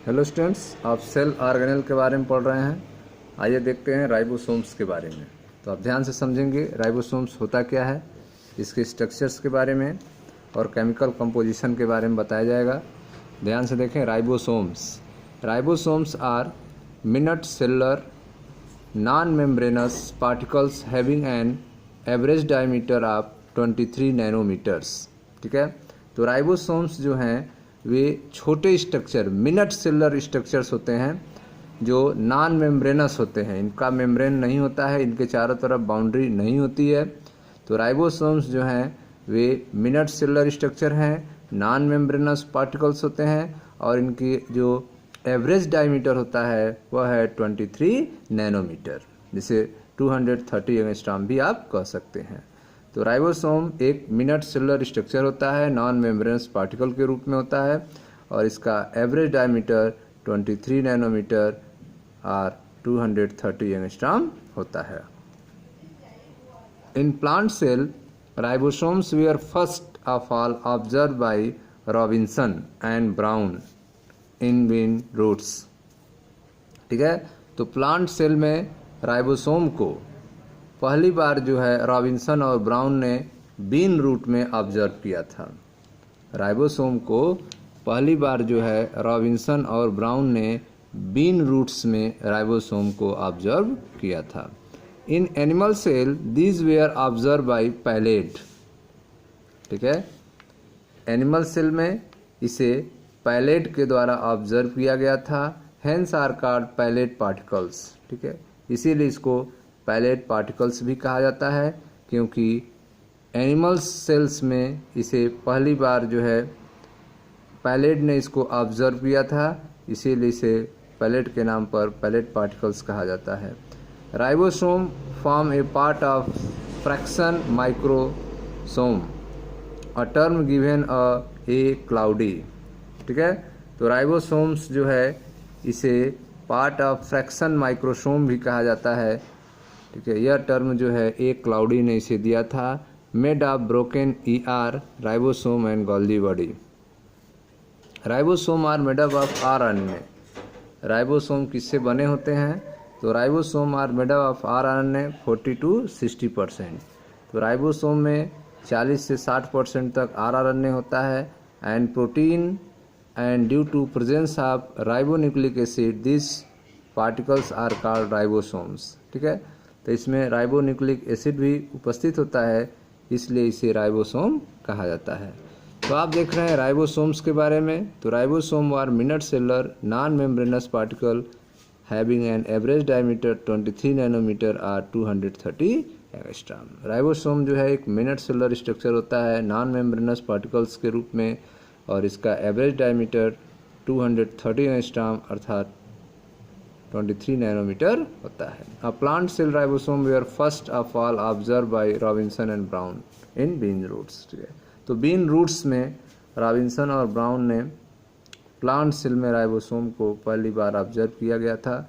Hello students, आप cell organelle के बारे में पढ़ रहे हैं। आइए देखते हैं राइबोसोम्स के बारे में। तो आप ध्यान से समझेंगे राइबोसोम्स होता क्या है, इसके स्ट्रक्चर्स के बारे में और केमिकल कंपोजिशन के बारे में बताया जाएगा। ध्यान से देखें। Ribosomes are minute cellular non membranous particles having an average diameter of 23 nanometres. ठीक है, तो राइबोसोम्स जो हैं वे छोटे स्ट्रक्चर मिनट सेलुलर स्ट्रक्चर्स होते हैं जो नॉन मेम्ब्रेनस होते हैं। इनका मेम्ब्रेन नहीं होता है, इनके चारों तरफ बाउंड्री नहीं होती है। तो राइबोसोम्स जो हैं वे मिनट सेलुलर स्ट्रक्चर हैं, नॉन मेम्ब्रेनस पार्टिकल्स होते हैं और इनकी जो एवरेज डायमीटर होता है वह है 23 नैनोमीटर, जिसे 230 एंगस्ट्रॉम भी आप कह सकते हैं। तो राइबोसोम एक मिनट सेलुलर स्ट्रक्चर होता है, नॉन मेम्ब्रेनस पार्टिकल के रूप में होता है और इसका एवरेज डायमीटर 23 नैनोमीटर और 230 एंगस्ट्रॉम होता है। In plant cell ribosomes were first of all observe by Robinson and Brown in bean roots. ठीक है, तो प्लांट सेल में राइबोसोम को पहली बार जो है रॉबिन्सन और ब्राउन ने बीन रूट में ऑब्जर्व किया था। राइबोसोम को पहली बार जो है रॉबिन्सन और ब्राउन ने बीन रूट्स में राइबोसोम को ऑब्जर्व किया था। In animal cell these were observe by Palade. ठीक है, एनिमल सेल में इसे पैलेट के द्वारा ऑब्जर्व किया गया था। Hence are called Palade particles. ठीक है, इसीलिए इसको पैलेट पार्टिकल्स भी कहा जाता है, क्योंकि एनिमल सेल्स में इसे पहली बार जो है पैलेट ने इसको ऑब्जर्व किया था, इसीलिए इसे पैलेट के नाम पर पैलेट पार्टिकल्स कहा जाता है। Ribosome form A part of fraction microsome, a term given A cloudy. ठीक है, तो राइबोसोम्स जो है इसे पार्ट ऑफ फ्रैक्शन माइक्रोसोम भी कहा जाता है। ठीक है, यह टर्म जो है एक क्लाउडी ने इसे दिया था। Made of broken ER ribosome and Golgi body. Ribosome are made up of RNA। Ribosome किससे बने होते हैं? तो ribosome are made up of RNA 40 to 60%। तो राइबोसोम में 40 से 60% तक RNA होता है and protein and due to presence of ribonucleic acid this particles are called ribosomes. ठीक है, तो इसमें राइबोन्यूक्लिक एसिड भी उपस्थित होता है, इसलिए इसे राइबोसोम कहा जाता है। तो आप देख रहे हैं राइबोसोम्स के बारे में। तो ribosome are minute cellular non membranous particle having an average diameter 23 nanometre और 230 एंगस्ट्रॉम। राइबोसोम जो है एक मिनट सेलुलर स्ट्रक्चर होता है नॉन मेम्ब्रेनस पार्टिकल्स के रूप में और इसका एवरेज डायमीटर 230 एंगस्ट्रॉम अर्थात 23 नैनोमीटर होता है। A plant cell ribosome were first of all observe by Robinson and Brown in bean roots. ठीक है, तो बीन रूट्स में रॉबिन्सन और ब्राउन ने प्लांट सेल में राइबोसोम को पहली बार ऑब्जर्व किया गया था।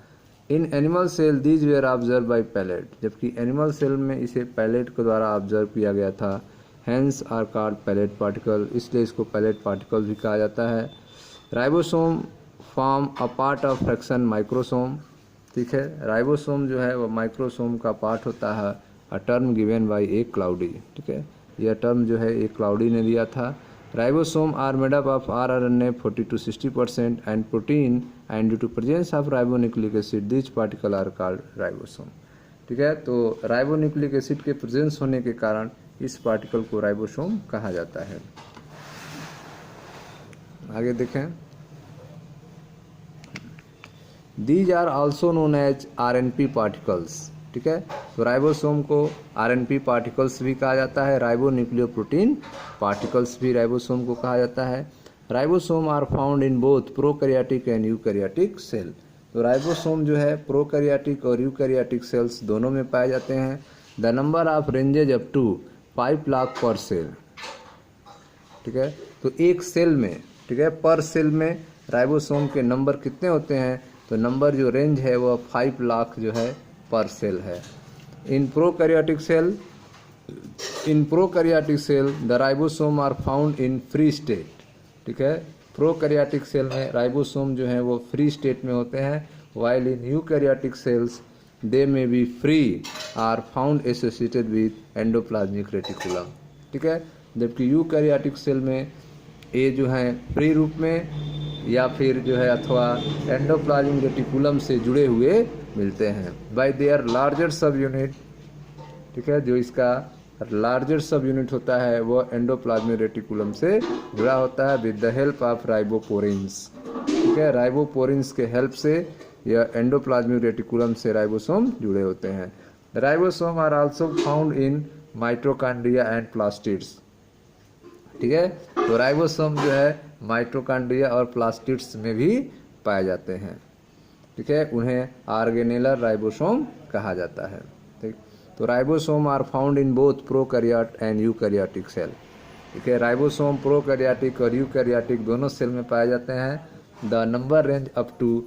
In animal cell these were observe by Palade, जबकि एनिमल सेल में इसे पैलेट के द्वारा ऑब्जर्व किया गया था। Hence are called Palade particle, इसलिए इसको पैलेट पार्टिकल भी कहा जाता है। Ribosome form a part of fraction microsome. ठीक है, राइबोसोम जो है वो माइक्रोसोम का पार्ट होता है। A term given by A cloudy. ठीक है, यह टर्म जो है एक क्लाउडी ने दिया था। Ribosome are made up of RNA 40 to 60% and protein and due to presence of ribonucleic acid this particle are called ribosome. ठीक है, तो राइबोन्यूक्लिक एसिड के प्रेजेंस होने के कारण इस पार्टिकल को राइबोसोम कहा जाता है। आगे देखें। These are also known as RNP particles. ठीक है, तो राइबोसोम को RNP पार्टिकल्स भी कहा जाता है। राइबो न्यूक्लियोप्रोटीन पार्टिकल्स भी राइबोसोम को कहा जाता है। Ribosome are found in both prokaryotic and eukaryotic cell. तो राइबोसोम जो है प्रोकैरियोटिक और यूकैरियोटिक सेल्स दोनों में पाए जाते हैं। The number of ranges up to 5 lakh per cell. ठीक है, तो एक सेल में, ठीक है, पर सेल में राइबोसोम के नंबर कितने होते हैं? तो नंबर जो रेंज है वह 5 लाख जो है पर सेल है। In prokaryotic cell the ribosome are found in free state. ठीक है, प्रोकैरियोटिक सेल में राइबोसोम जो है वो फ्री स्टेट में होते हैं, while in eukaryotic cells they may be free or found associated with endoplasmic reticulum. ठीक है, जबकि यूकैरियोटिक सेल में ये जो है फ्री रूप में या फिर जो है अथवा एंडोप्लाज्मिक रेटिकुलम से जुड़े हुए मिलते हैं बाय देयर लार्जर सब यूनिट। ठीक है, जो इसका लार्जर सब यूनिट होता है वो एंडोप्लाज्मिक रेटिकुलम से जुड़ा होता है विद द हेल्प ऑफ राइबोपोरिन्स। ठीक है, राइबोपोरिन्स के हेल्प से यह एंडोप्लाज्मिक रेटिकुलम से राइबोसोम जुड़े होते हैं। Ribosome are also found in mitochondria and plastids. ठीक है, तो राइबोसोम जो है माइटोकॉन्ड्रिया और प्लास्टिड्स में भी पाए जाते हैं। ठीक है, उन्हें ऑर्गेनेलर राइबोसोम कहा जाता है। ठीक, तो ribosome are found in both prokaryote and eukaryotic cell. ठीक है, राइबोसोम प्रोकैरियोटिक और यूकैरियोटिक दोनों सेल में पाए जाते हैं। The number range up to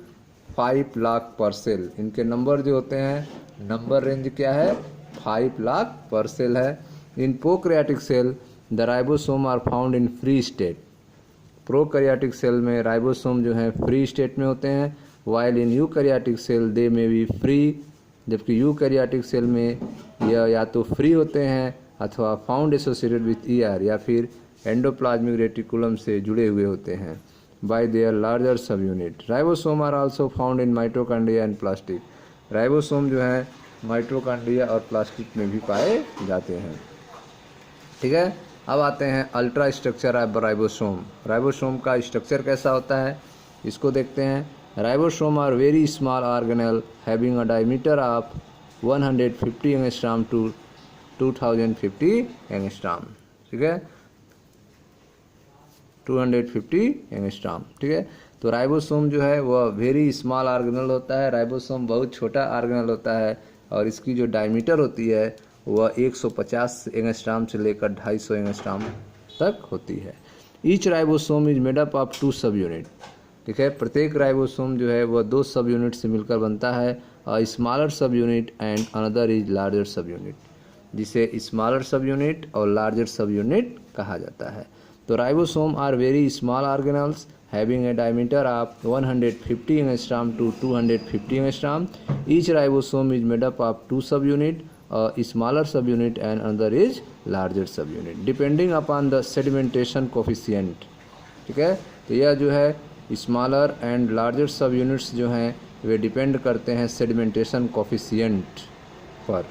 5 lakh per cell. इनके नंबर जो होते हैं, नंबर रेंज क्या है, 5 लाख पर सेल है। In prokaryotic cell the ribosome are found in free state. Prokaryotic cell में राइबोसोम जो है फ्री स्टेट में होते हैं, while in eukaryotic cell they may be free. जबकि यूकैरियोटिक सेल में यह या तो फ्री होते हैं अथवा फाउंड एसोसिएटेड विथ ईआर या फिर एंडोप्लाज्मिक रेटिकुलम से जुड़े हुए होते हैं by their larger subunit. Ribosome are also found in mitochondria and plastic. Ribosome जो है माइटोकॉन्ड्रिया और प्लास्टिक में भी पाए जाते हैं। ठीक है, अब आते हैं ultrastructure of ribosome. Ribosome का स्ट्रक्चर कैसा होता है इसको देखते हैं। Ribosome are very small organelle having a diameter of 150 angstrom to 2050 angstrom. ठीक है, 250 एंगस्ट्रॉम। ठीक है, तो राइबोसोम जो है वह वेरी स्मॉल ऑर्गेनेल होता है। राइबोसोम बहुत छोटा ऑर्गेनेल होता है और इसकी जो डायमीटर होती है वह 150 एंगस्ट्रॉम से लेकर 250 एंगस्ट्रॉम तक होती है। Each ribosome is made up of 2 सब यूनिट। ठीक है, प्रत्येक राइबोसोम जो है वह 2 सब यूनिट से मिलकर बनता है, और smaller subunit and another is larger subunit, जिसे स्मॉलर सब यूनिट और लार्जर सब यूनिट कहा जाता है। तो ribosome are very small organelles having a diameter of 150 angstrom to 250 angstrom. Each ribosome is made up of 2 subunit, smaller subunit and another is larger subunit depending upon the sedimentation coefficient। ठीक है, तो यह जो है smaller and larger सब units जो हैं वे depend करते हैं सेडिमेंटेशन कोफिशिएंट पर।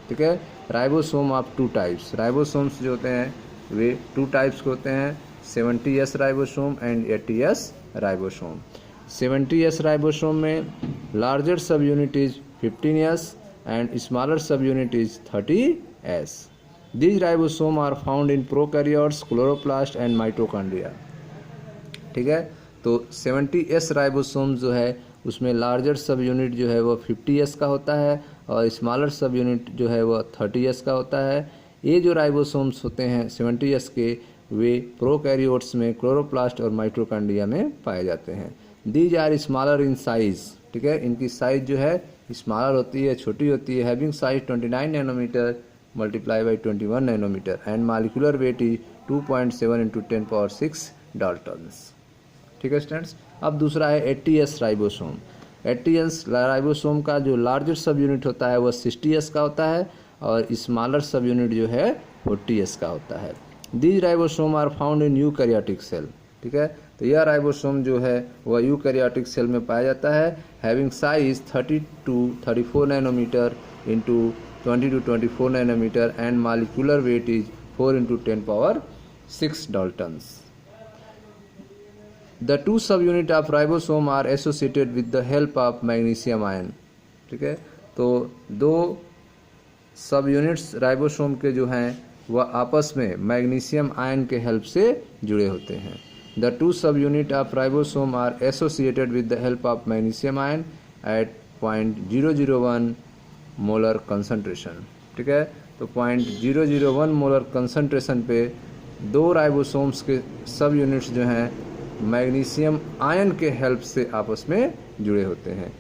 ठीक है, राइबोसोम ऑफ 2 टाइप्स। राइबोसोम्स जो होते हैं वे 2 टाइप्स के होते हैं, 70S ribosome and 80S ribosome. 70S ribosome में larger subunit is 15S and smaller subunit is 30S. These ribosomes are found in prokaryotes, chloroplast and mitochondria। ठीक है, तो 70S राइबोसोम जो है उसमें लार्जर सब यूनिट जो है वो 50S का होता है और स्मॉलर सब यूनिट जो है वो 30S का होता है। ये जो राइबोसोम्स होते हैं 70S के, वे प्रोकैरियोट्स में क्लोरोप्लास्ट और माइटोकॉन्ड्रिया में पाए जाते हैं। These are smaller in size. ठीक है, इनकी साइज जो है स्मॉलर होती है, छोटी होती है। Having size 29 nanometre multiply by 21 nanometre and molecular weight is 2.7 × 10⁶ daltons. ठीक है स्टूडेंट्स, अब दूसरा है 80S राइबोसोम। 80S राइबोसोम का जो लार्जर सब यूनिट होता है वह 60S का होता है और स्मॉलर सब यूनिट जो है 40S का होता है। These ribosome are found in eukaryotic cell. ठीक है, तो यह राइबोसोम जो है वह यूकैरियोटिक सेल में पाया जाता है। Having size 30 to 34 nanometre into 20 to 24 nanometre and molecular weight is 4 × 10⁶ daltons. The 2 subunit of ribosome are associated with the help of magnesium ion। ठीक है, तो 2 सब यूनिट्स राइबोसोम के जो हैं वह आपस में मैग्नीशियम आयन के हेल्प से जुड़े होते हैं। The 2 subunit of ribosome are associated with the help of magnesium ion at 0.001 molar concentration. ठीक है, तो 0.001 मोलर कंसंट्रेशन पे 2 राइबोसोम्स के सब यूनिट्स जो हैं मैग्नीशियम आयन के हेल्प से आपस में जुड़े होते हैं।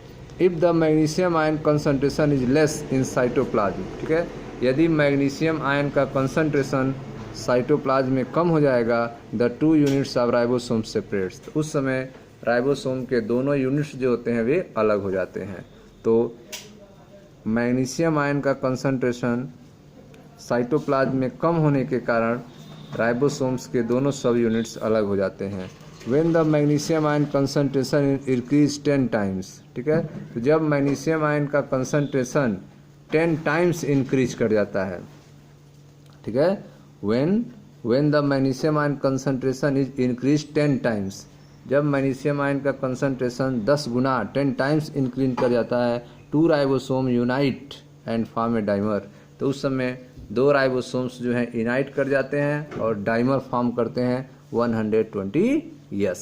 If the magnesium ion concentration is less in cytoplasm. ठीक है, यदि मैग्नीशियम आयन का कंसंट्रेशन साइटोप्लाज्म में कम हो जाएगा, the two units of ribosome separates, तो उस समय राइबोसोम के दोनों यूनिट्स जो होते हैं वे अलग हो जाते हैं। तो मैग्नीशियम आयन का कंसंट्रेशन साइटोप्लाज्म में कम होने के कारण राइबोसोम्स के दोनों सब यूनिट्स अलग हो जाते हैं। When the magnesium ion concentration increase 10 times, ठीक है, तो जब मैग्नीशियम आयन का कंसंट्रेशन 10 टाइम्स इंक्रीज कर जाता है, ठीक है, when the magnesium ion concentration is increase 10 times, जब मैग्नीशियम आयन का कंसंट्रेशन 10 गुना 10 टाइम्स इंक्रीज कर जाता है, two ribosome unite and form a dimer, तो उस समय दो राइबोसोम्स जो हैं यूनाइट कर जाते हैं और डाइमर फॉर्म करते हैं 120S,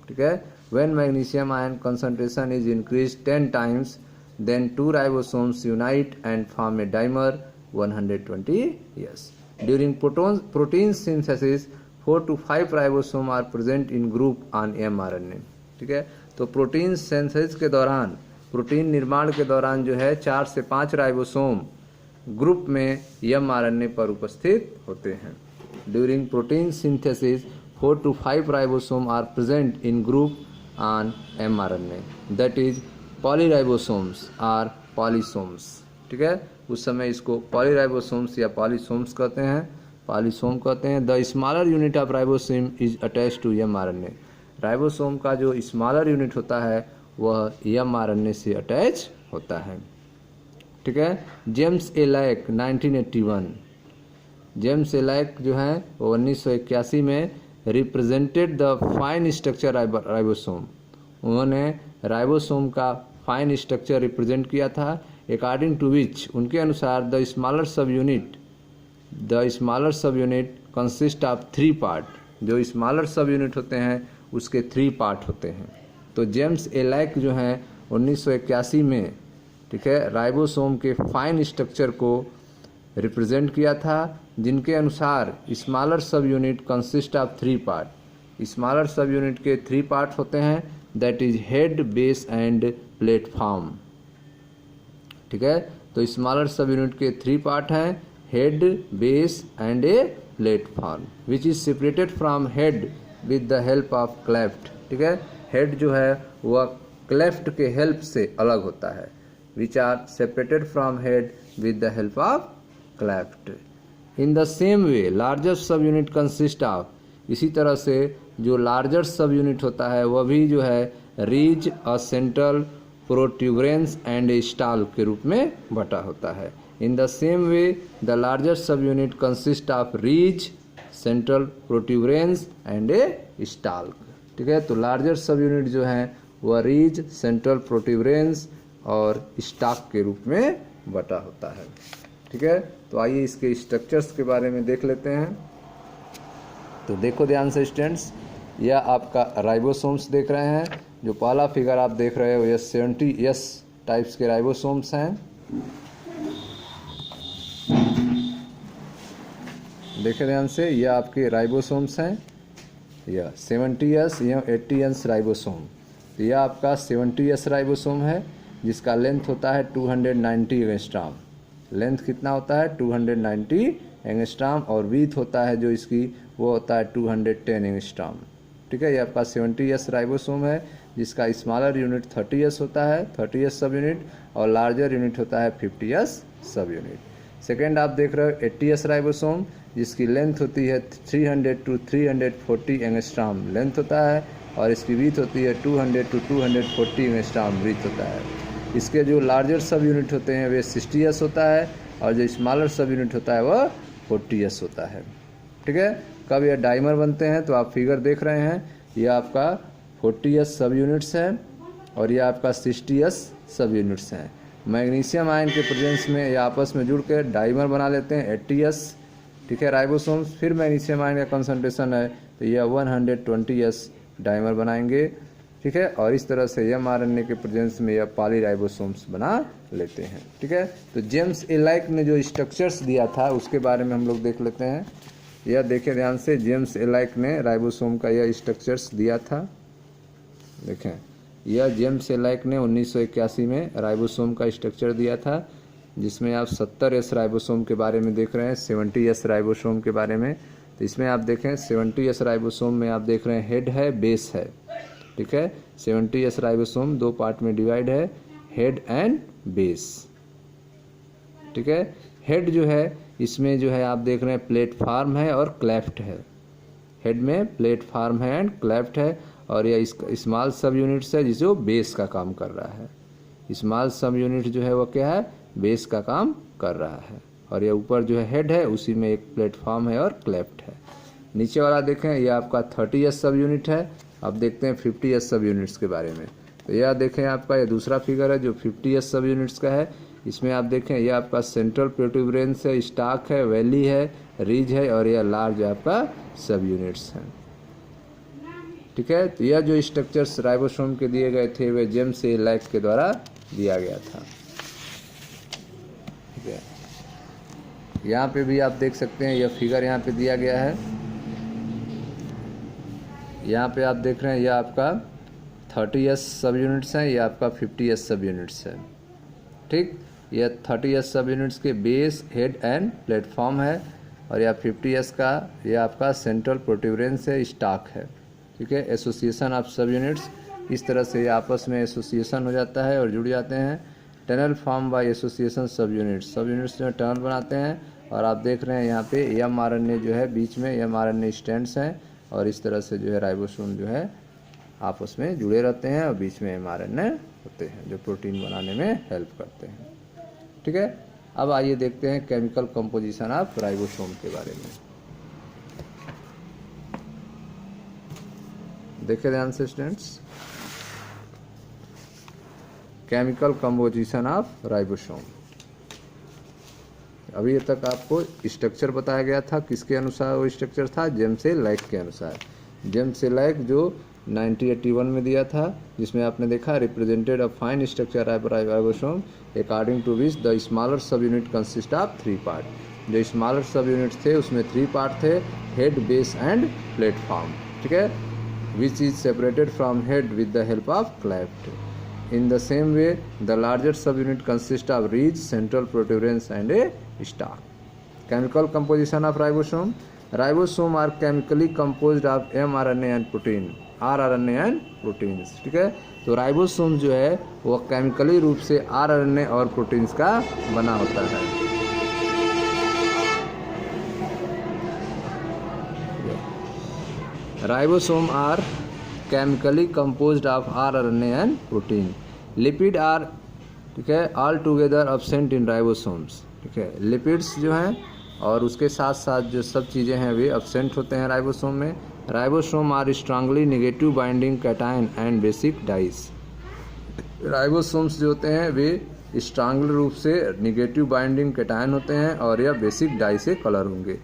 ठीक है। When magnesium ion concentration is increase 10 times, then two ribosomes unite and form a dimer 120S. During protein synthesis 4 to 5 ribosome are present in group on mRNA, ठीक है। तो प्रोटीन सिंथेसिस के दौरान, protein निर्माण के दौरान जो है 4 से 5 राइबोसोम ग्रुप में mRNA पर उपस्थित होते हैं। During protein synthesis 4 to 5 ribosome are present in group on mRNA, that is polyribosomes or polysomes, ठीक है। उस समय इसको पॉलीराइबोसोम्स या पॉलीसोम्स कहते हैं, पॉलीसोम कहते हैं। The smaller unit of ribosome is attached to mRNA, ribosome का जो स्मॉलर यूनिट होता है वह mRNA से अटैच होता है, ठीक है। जेम्स एलाइक 1981, जेम्स एलाइक जो है वो 1981 में represented the fine structure ribosome, उन्होंने राइबोसोम का फाइन स्ट्रक्चर रिप्रेजेंट किया था, अकॉर्डिंग टू विच, उनके अनुसार the smaller subunit consist of 3 part, जो स्मॉलर सब यूनिट होते हैं उसके 3 पार्ट होते हैं। तो जेम्स एलाइक जो हैं 1981 में, ठीक है, राइबोसोम के फाइन स्ट्रक्चर को रिप्रेजेंट किया था, जिनके अनुसार smaller subunit consist of 3 part, smaller सब यूनिट के 3 पार्ट होते हैं, that is head, base and platform, ठीक है। तो स्मॉलर सब यूनिट के 3 पार्ट हैं, head, base and a platform, which is separated from head with the help of cleft, ठीक है। हेड जो है वह क्लेफ्ट के हेल्प से अलग होता है, which are separated from head with the help of cleft. In the same way larger subunit consist of, इसी तरह से जो लार्जर सब यूनिट होता है वह भी जो है ridge, a central protuberance and a stalk के रूप में बटा होता है। In the same way the larger subunit consist of ridge, central protuberance and a stalk, ठीक है। तो लार्जर सब यूनिट जो है वह रीज, सेंट्रल प्रोट्यूबरेंस और स्टाक के रूप में बटा होता है, ठीक है। तो आइए इसके स्ट्रक्चर्स के बारे में देख लेते हैं। तो देखो ध्यान से स्टूडेंट्स, यह आपका राइबोसोम्स देख रहे हैं, जो पहला फिगर आप देख रहे हो यह 70S टाइप्स के राइबोसोम्स हैं। देखें ध्यान से, यह आपके राइबोसोम्स हैं, यह 70S, यह 80S राइबोसोम। तो यह आपका 70S राइबोसोम है, जिसका लेंथ होता है 290 एंगस्ट्रॉम। लेंथ कितना होता है? 290 एंगस्ट्रॉम, और विड्थ होता है जो इसकी वो होता है 210 एंगस्ट्रॉम, ठीक है। ये आपका 70S राइबोसोम है, जिसका स्मॉलर यूनिट 30S होता है, 30S सब यूनिट, और लार्जर यूनिट होता है 50S सब यूनिट। सेकेंड आप देख रहे हो 80S राइबोसोम, जिसकी लेंथ होती है 300 to 340 एंगस्ट्रॉम लेंथ होता है, और इसकी विड्थ होती है 200 to 240 एंगस्ट्रॉम विड्थ होता है। इसके जो लार्जर सब यूनिट होते हैं वे 60S होता है, और जो स्मॉलर सब यूनिट होता है वह 40S होता है, ठीक है। कब यह डाइमर बनते हैं तो आप फिगर देख रहे हैं, यह आपका 40S सब यूनिट्स है और यह आपका 60S सब यूनिट्स हैं। मैग्नीशियम आयन के प्रेजेंस में ये आपस में जुड़ के डाइमर बना लेते हैं 80S, ठीक है, राइबोसोम्स। फिर मैग्नीशियम आयन का कंसंट्रेशन है तो यह 120S डाइमर बनाएंगे, ठीक है, और इस तरह से mRNA के प्रेजेंस में यह पॉलीराइबोसोम्स बना लेते हैं, ठीक है। तो जेम्स एलाइक ने जो स्ट्रक्चर्स दिया था उसके बारे में हम लोग देख लेते हैं। यह देखें ध्यान से, जेम्स एलाइक ने राइबोसोम का यह स्ट्रक्चर्स दिया था। देखें, यह जेम्स एलाइक ने 1981 में राइबोसोम का स्ट्रक्चर दिया था। जिसमें आप 70S राइबोसोम के बारे में देख रहे हैं, 70S राइबोसोम के बारे में। तो इसमें आप देखें 70S राइबोसोम में आप देख रहे हैं हेड है, बेस है, ठीक है। 70S राइबोसोम 2 पार्ट में डिवाइड है, हेड एंड बेस, ठीक है। हेड जो है इसमें जो है आप देख रहे हैं प्लेटफार्म है और क्लेफ्ट है। हेड में प्लेटफार्म है एंड क्लेफ्ट है, और यह स्मॉल सब यूनिट्स है जिसे वो बेस का काम कर रहा है। स्मॉल सब यूनिट जो है वो क्या है, बेस का काम कर रहा है। और ये ऊपर जो है हेड है, उसी में एक प्लेटफॉर्म है और क्लेफ्ट है। नीचे वाला देखें, ये आपका 30S सब यूनिट है। अब देखते हैं 50S सब यूनिट्स के बारे में। तो यह देखें आपका ये दूसरा फिगर है जो 50S सब यूनिट्स का है। इसमें आप देखें ये आपका सेंट्रल प्रोट्यूबरेंस है, स्टाक है, वैली है, रिज है, और यह लार्ज आपका सब यूनिट्स हैं, ठीक है। तो यह जो स्ट्रक्चर्स राइबोसोम के दिए गए थे वे जेम्स ए लैक के द्वारा दिया गया था, ठीक है। यहाँ पे भी आप देख सकते हैं, यह फिगर यहाँ पे दिया गया है। यहाँ पे आप देख रहे हैं यह आपका 30S सब यूनिट्स हैं, यह आपका 50S सब यूनिट्स है, ठीक। यह 30S सब यूनिट्स के बेस, हेड एंड प्लेटफॉर्म है, और यह 50S का यह आपका सेंट्रल प्रोट्यूबरेंस है, स्टाक है, ठीक है। एसोसिएशन ऑफ सब यूनिट्स, इस तरह से आपस में एसोसिएशन हो जाता है और जुड़ जाते हैं। टनल फॉर्म बाय एसोसिएशन सब यूनिट्स जो टनल बनाते हैं। और आप देख रहे हैं यहाँ पे mRNA जो है बीच में mRNA स्टैंड्स हैं, और इस तरह से जो है राइबोसोम जो है आपस में जुड़े रहते हैं, और बीच में mRNA होते हैं जो प्रोटीन बनाने में हेल्प करते हैं, ठीक है। अब आइए देखते हैं केमिकल कंपोजिशन ऑफ राइबोसोम के बारे में। देखिए ध्यान से students, chemical composition of ribosome. अभी तक आपको स्ट्रक्चर बताया गया था, किसके अनुसार वो स्ट्रक्चर था, जेम्स ए लैक के अनुसार। जेम्स ए लैक जो 1981 में दिया था, जिसमें आपने देखा represented a fine structure of ribosome according to which the smaller subunit consist of 3 part. जो स्मॉलर सब यूनिट थे उसमें 3 पार्ट थे, हेड, बेस एंड प्लेटफॉर्म, ठीक है, which is separated from head with the help of cleft. In the same way, the larger subunit consists of ridge, central protuberance and a stalk. Chemical composition of ribosome. Ribosome are chemically composed of mRNA and protein, rRNA and proteins, ठीक है। तो ribosome जो है वो chemically रूप से rRNA और proteins का बना होता है। Ribosome are chemically composed of rRNA and protein. Lipid are, ठीक है, all together absent in ribosomes, ठीक है। लिपिड्स जो हैं और उसके साथ साथ जो सब चीज़ें हैं वे absent होते हैं राइबोसोम में। Ribosome are strongly negative binding cation and basic dyes. Ribosomes जो होते हैं वे स्ट्रांगल रूप से नेगेटिव बाइंडिंग कैटायन होते हैं, और यह बेसिक डाई से कलर होंगे।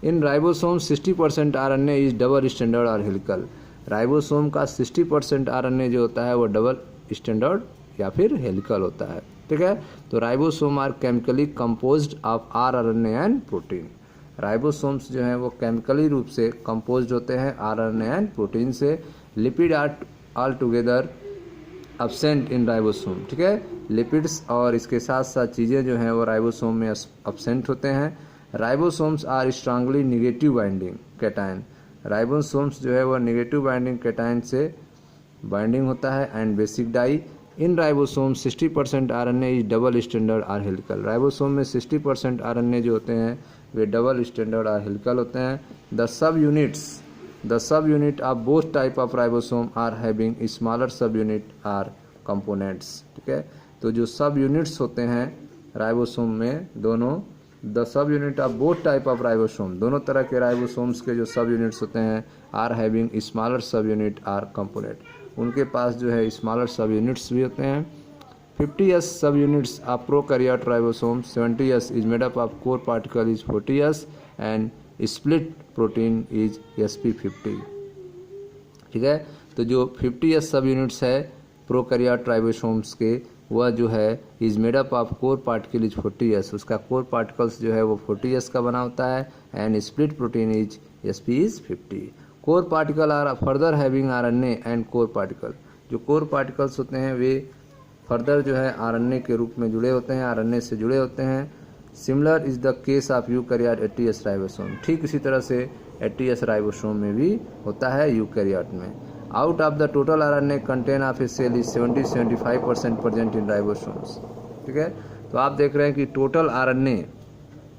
In ribosome 60% RNA is double standard और हेलिकल। राइबोसोम का 60% RNA जो होता है वो डबल स्टैंडर्ड या फिर हेलिकल होता है, ठीक है। तो ribosome are chemically composed of rRNA and protein. Ribosomes जो हैं वो केमिकली रूप से कंपोज्ड होते हैं rRNA एंड प्रोटीन से। Lipid are all together absent in ribosome, ठीक है। लिपिड्स और इसके साथ साथ चीज़ें जो हैं वो राइबोसोम में अब्सेंट होते हैं। Ribosomes are strongly negative binding cation. Ribosomes जो है वो नेगेटिव बाइंडिंग कैटायन से बाइंडिंग होता है and basic dye. In ribosome 60% RNA is double standard or helical. Ribosome में 60% RNA जो होते हैं वे डबल स्टैंडर्ड आर हेलिकल होते हैं। The subunit of both type of ribosome are having smaller subunit are components, ठीक है। तो जो सब यूनिट्स होते हैं राइबोसोम में दोनों, the subunit of both type of ribosome, दोनों तरह के राइबोसोम्स के जो सब यूनिट्स होते हैं are having smaller subunit are component, उनके पास जो है स्मॉलर सब यूनिट्स भी होते हैं। 50S सब units of prokaryote ribosome, 70S is made up of core particle is 40S and split protein is sp50, ठीक है। तो जो 50S सब यूनिट्स है प्रोकैरियोट राइबोसोम्स के, वह जो है is made up of core particle is 40S, उसका कोर पार्टिकल्स जो है वो 40S का बना होता है and split protein is sp is 50। Core particle are further having RNA and core particle. जो कोर पार्टिकल्स होते हैं वे फर्दर जो है आरएनए के रूप में जुड़े होते हैं, आरएनए से जुड़े होते हैं। Similar is the case of eukaryote ATS ribosome. ठीक इसी तरह से एटीएस राइबोसोम में भी होता है यूकैरियोट में। Out of the total RNA content of a cell is 70-75% present in ribosomes. ठीक है, तो आप देख रहे हैं कि टोटल आरएनए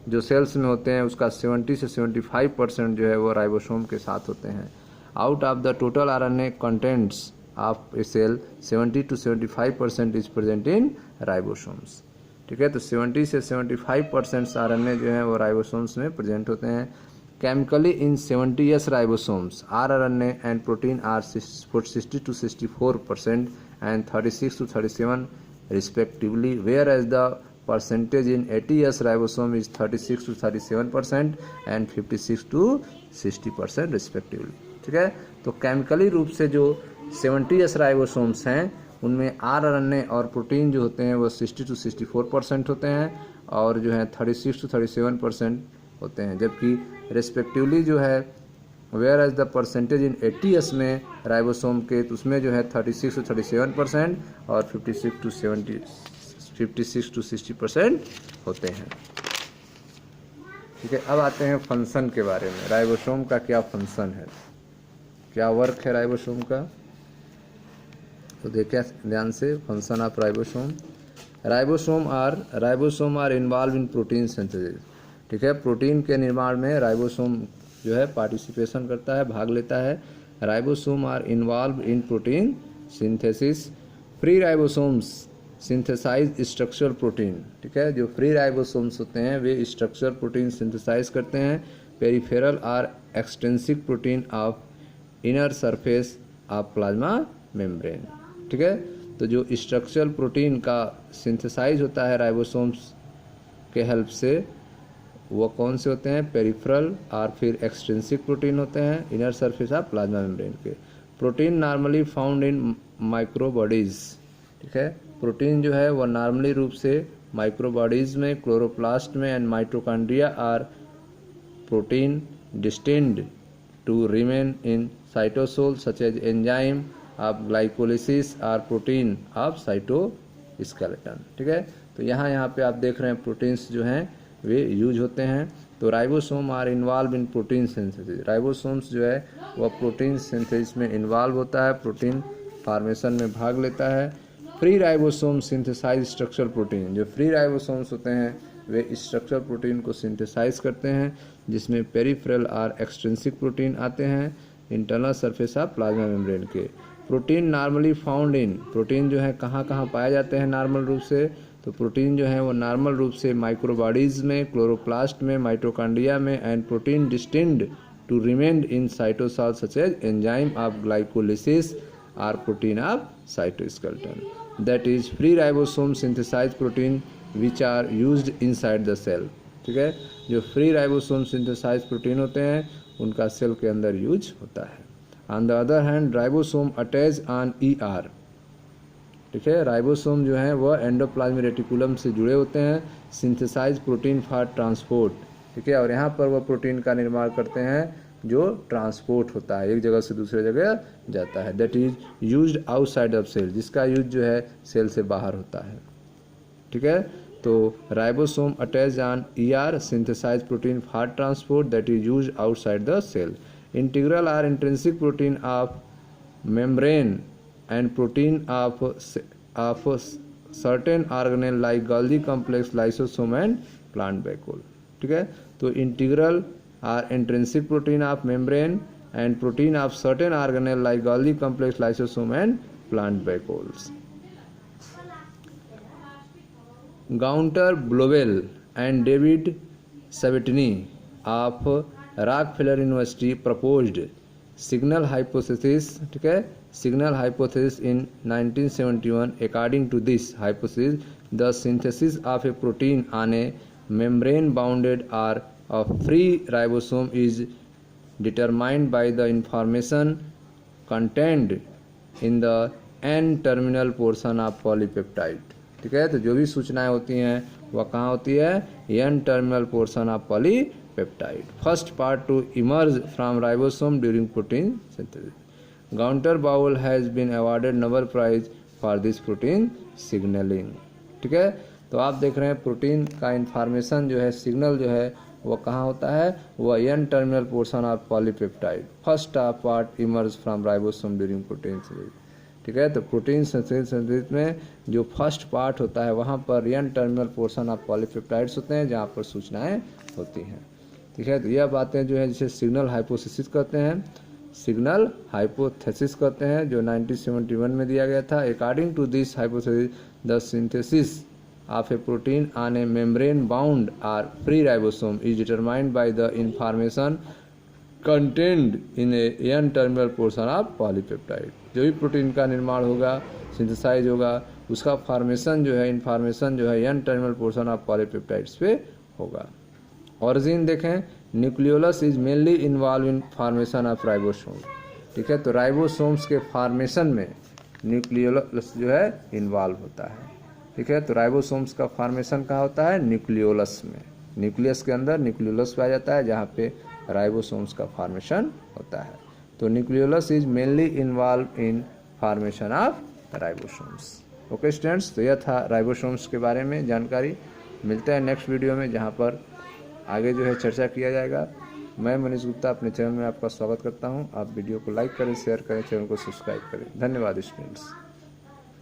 जो सेल्स में होते हैं उसका 70 से 75% जो है वो राइबोसोम के साथ होते हैं। Out of the total RNA contents of a cell 70 to 75% is present in ribosomes. ठीक है, तो 70 से 75% आरएनए जो है वो राइबोसोम्स में प्रेजेंट होते हैं। Chemically in 70s ribosomes RNA and protein are 60 to 64% and 36 to 37 respectively, whereas the percentage in 80s ribosome is 36 to 37% and 56 to 60% respectively। ठीक है, तो केमिकली रूप से जो 70s राइबोसोम्स हैं उनमें आरएनए और प्रोटीन जो होते हैं वो 60 to 64% होते हैं और जो है 36 to 37% होते हैं, जबकि रेस्पेक्टिवली जो है whereas the percentage in 80s में राइबोसोम के तो उसमें जो है 36 to 37% और 56 to 60% होते हैं। ठीक है, अब आते हैं फंक्शन के बारे में। राइबोसोम का क्या फंक्शन है, क्या वर्क है राइबोसोम का, तो देखिए ध्यान से। Function of ribosome. Ribosome are involve in protein synthesis. ठीक है, प्रोटीन के निर्माण में राइबोसोम जो है पार्टिसिपेशन करता है, भाग लेता है। Ribosome are involve in protein synthesis. Free ribosomes synthesise structural protein. ठीक है, जो फ्री राइबोसोम्स होते हैं वे स्ट्रक्चरल प्रोटीन सिंथेसाइज करते हैं। Peripheral are extensive protein of inner surface of plasma membrane. ठीक है, तो जो स्ट्रक्चरल प्रोटीन का सिंथेसाइज होता है राइबोसोम्स के हेल्प से वो कौन से होते हैं, पेरिफेरल और फिर एक्सटेंसिव प्रोटीन होते हैं inner surface of plasma membrane के। Protein normally found in microbodies. ठीक है, प्रोटीन जो है वो नॉर्मली रूप से माइक्रो बॉडीज में, क्लोरोप्लास्ट में and mitochondria or protein destined to remain in cytosol such as enzyme of glycolysis or protein of cytoskeleton. ठीक है, तो यहाँ पे आप देख रहे हैं प्रोटीन्स जो हैं वे यूज होते हैं। तो ribosome are involve in protein synthesis. Ribosomes जो है वह प्रोटीन सिंथेसिस में इन्वॉल्व होता है, प्रोटीन फॉर्मेशन में भाग लेता है। Free ribosome synthesize structural protein. जो फ्री राइबोसोम्स होते हैं वे स्ट्रक्चरल प्रोटीन को सिंथेसाइज करते हैं, जिसमें पेरिफेरल और एक्सट्रिंसिक प्रोटीन आते हैं internal surface of plasma membrane के। Protein normally found in. Protein जो है कहाँ कहाँ पाए जाते हैं नॉर्मल रूप से, तो प्रोटीन जो है वो नॉर्मल रूप से माइक्रोबॉडीज में, क्लोरोप्लास्ट में, माइटोकॉन्ड्रिया में and protein destined to remain in cytosol such as enzyme of glycolysis or protein of cytoskeleton. That is free ribosome synthesize protein which are used inside the cell. ठीक है, जो free ribosome synthesize protein होते हैं उनका cell के अंदर use होता है। On the other hand ribosome attach on ER। ठीक है, राइबोसोम जो है वह एंडोप्लाज्मिक रेटिकुलम से जुड़े होते हैं, सिंथेसाइज प्रोटीन फॉर ट्रांसपोर्ट। ठीक है, और यहाँ पर वह प्रोटीन का निर्माण करते हैं जो ट्रांसपोर्ट होता है, एक जगह से दूसरे जगह जाता है। That is used outside of cell, जिसका यूज जो है सेल से बाहर होता है। ठीक है, तो ribosome attach on ER synthesise protein for transport that is used outside the cell. Integral are intrinsic protein of membrane and protein of certain organelle like Golgi complex, lysosome and plant vacuole। ठीक है, तो integral are intrinsic protein of membrane and protein of certain organelle like Golgi complex, lysosome and plant vacuoles। Gunter Blobel and David Sabatini of Rockefeller University proposed signal hypothesis. ठीक है, signal hypothesis in 1971। According to this hypothesis, the synthesis of a protein on a membrane bounded or a free ribosome is determined by the information contained in the N-terminal portion of polypeptide। ठीक है, तो जो भी सूचनाएं होती हैं वह कहाँ होती है, N-terminal portion of polypeptide। First part to emerge from ribosome during protein synthesis। Gaunter Bowell has been awarded Nobel Prize for this protein signalling. ठीक है, तो आप देख रहे हैं प्रोटीन का इंफॉर्मेशन जो है, सिग्नल जो है वो कहाँ होता है, वह N terminal portion of polypeptide first part emerge from ribosome during protein synthesis. ठीक है, तो प्रोटीन सिंथेसिस में जो फर्स्ट पार्ट होता है वहाँ पर N terminal portion of polypeptides होते हैं जहाँ पर सूचनाएं होती हैं। ठीक है, तो यह बातें जो है जिसे सिग्नल हाइपोथेसिस कहते हैं, सिग्नल हाइपोथेसिस कहते हैं, जो 1971 में दिया गया था। According to this hypothesis the synthesis of a protein on a membrane bound or free ribosome is determined by the information contained in a n terminal portion of polypeptide। जो भी protein का निर्माण होगा, सिंथेसाइज होगा, उसका formation जो है, information जो है n terminal portion of polypeptides पे होगा। ऑरिजिन देखें, nucleolus is mainly involve in formation of ribosome. ठीक है, तो राइबोसोम्स के फॉर्मेशन में न्यूक्लियोलस जो है इन्वॉल्व होता है। ठीक है, तो राइबोसोम्स का फॉर्मेशन कहाँ होता है, न्यूक्लियोलस में। न्यूक्लियस के अंदर न्यूक्लियोलस पाया जाता है जहाँ पे राइबोसोम्स का फॉर्मेशन होता है। तो nucleolus is mainly involve in formation of ribosomes. Okay students, तो यह था राइबोसोम्स के बारे में जानकारी। मिलते हैं नेक्स्ट वीडियो में जहाँ पर आगे जो है चर्चा किया जाएगा। मैं मनीष गुप्ता अपने चैनल में आपका स्वागत करता हूँ। आप वीडियो को लाइक करें, शेयर करें, चैनल को सब्सक्राइब करें। धन्यवाद स्टूडेंट्स।